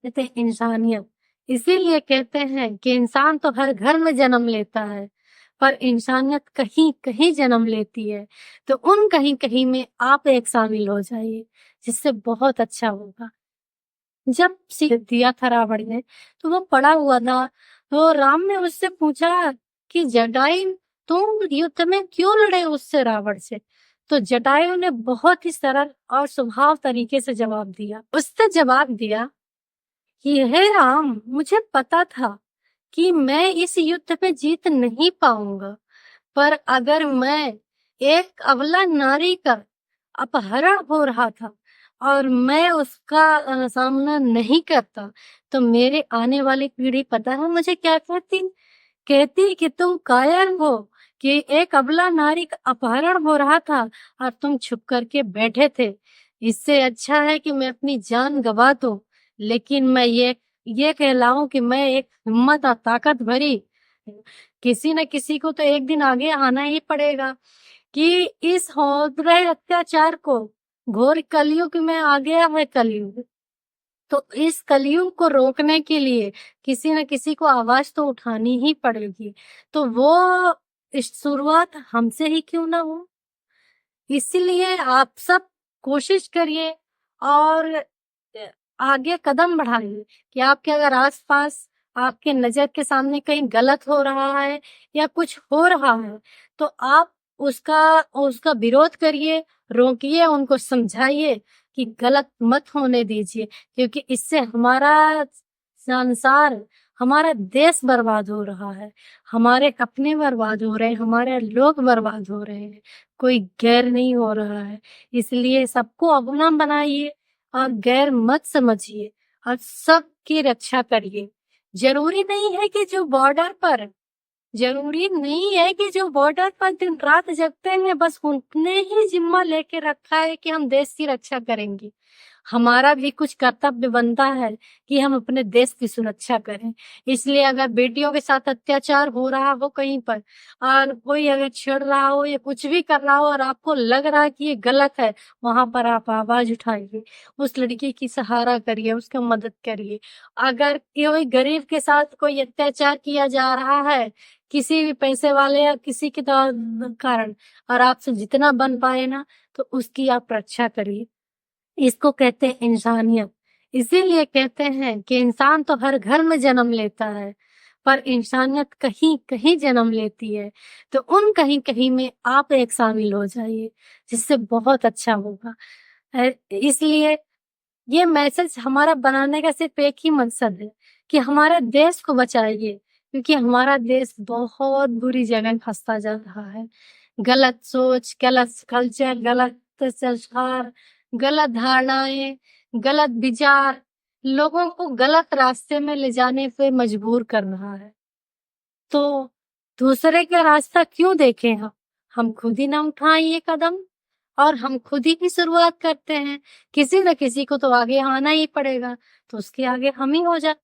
कहते हैं इंसानियत। इसीलिए कहते हैं कि इंसान तो हर घर में जन्म लेता है, पर इंसानियत कहीं-कहीं जन्म लेती है। तो उन कहीं-कहीं में आप एक शामिल हो जाइए, जिससे बहुत अच्छा होगा। जब सीख दिया था रावण ने, तो वो पड़ा हुआ था, तो राम ने उससे पूछा कि जटायु, तुम युद्ध में क्यों लड़े उससे, रावण से? तो जटायु ने बहुत ही सरल और स्वभाव तरीके से जवाब दिया। उसने जवाब दिया कि हे राम, मुझे पता था कि मैं इस युद्ध में जीत नहीं पाऊंगा, पर अगर मैं एक अबला नारी का अपहरण हो रहा था और मैं उसका सामना नहीं करता, तो मेरे आने वाली पीढ़ी पता है मुझे क्या कहती? कहती कि तुम कायर हो, कि एक अबला नारी का अपहरण हो रहा था और तुम छुप करके बैठे थे। इससे अच्छा है कि मैं अपनी जान गंवा दूं, लेकिन मैं ये कहलाऊं कि मैं एक हिम्मत और ताकत भरी, किसी न किसी को तो एक दिन आगे आना ही पड़ेगा कि इस हो रहे अत्याचार को, घोर कलयुग में आ गया है कलयुग, तो इस कलयुग को रोकने के लिए किसी न किसी को आवाज तो उठानी ही पड़ेगी। तो वो इस शुरुआत हमसे ही क्यों ना हो। इसीलिए आप सब कोशिश करिए और आगे कदम बढ़ाइए कि आपके अगर आसपास आपके नजर के सामने कहीं गलत हो रहा है या कुछ हो रहा है, तो आप उसका उसका विरोध करिए, रोकिए, उनको समझाइए कि गलत मत होने दीजिए, क्योंकि इससे हमारा संसार, हमारा देश बर्बाद हो रहा है, हमारे अपने बर्बाद हो रहे हैं, हमारे लोग बर्बाद हो रहे हैं, कोई गैर नहीं हो रहा है। इसलिए सबको अपना बनाइए और गैर मत समझिए और सबकी रक्षा करिए। जरूरी नहीं है कि जो बॉर्डर पर जरूरी नहीं है कि जो बॉर्डर पर दिन रात जगते हैं बस उनने ही जिम्मा लेके रखा है कि हम देश की रक्षा करेंगे। हमारा भी कुछ कर्तव्य बनता है कि हम अपने देश की सुरक्षा करें। इसलिए अगर बेटियों के साथ अत्याचार हो रहा हो कहीं पर, और कोई अगर छेड़ रहा हो या कुछ भी कर रहा हो और आपको लग रहा है कि ये गलत है, वहां पर आप आवाज उठाइए, उस लड़की की सहारा करिए, उसका मदद करिए। अगर कोई गरीब के साथ कोई अत्याचार किया जा रहा है, किसी भी पैसे वाले या किसी के कारण, और आपसे जितना बन पाए ना, तो उसकी आप रक्षा करिए। इसको कहते हैं इंसानियत। इसीलिए कहते हैं कि इंसान तो हर घर में जन्म लेता है, पर इंसानियत कहीं कहीं जन्म लेती है। तो उन कहीं कहीं में आप एक शामिल हो जाइए, जिससे बहुत अच्छा होगा। इसलिए ये मैसेज हमारा बनाने का सिर्फ एक ही मकसद है कि हमारे देश को बचाइए, क्योंकि हमारा देश बहुत बुरी जगह फंसता जा रहा है। गलत सोच, गलत कल्चर, गलत संस्कार, गलत धारणाएं, गलत विचार लोगों को गलत रास्ते में ले जाने पे मजबूर कर रहा है। तो दूसरे का रास्ता क्यों देखें हम खुद ही ना उठाएं ये कदम, और हम खुद ही की शुरुआत करते हैं। किसी न किसी को तो आगे आना ही पड़ेगा, तो उसके आगे हम ही हो जाए।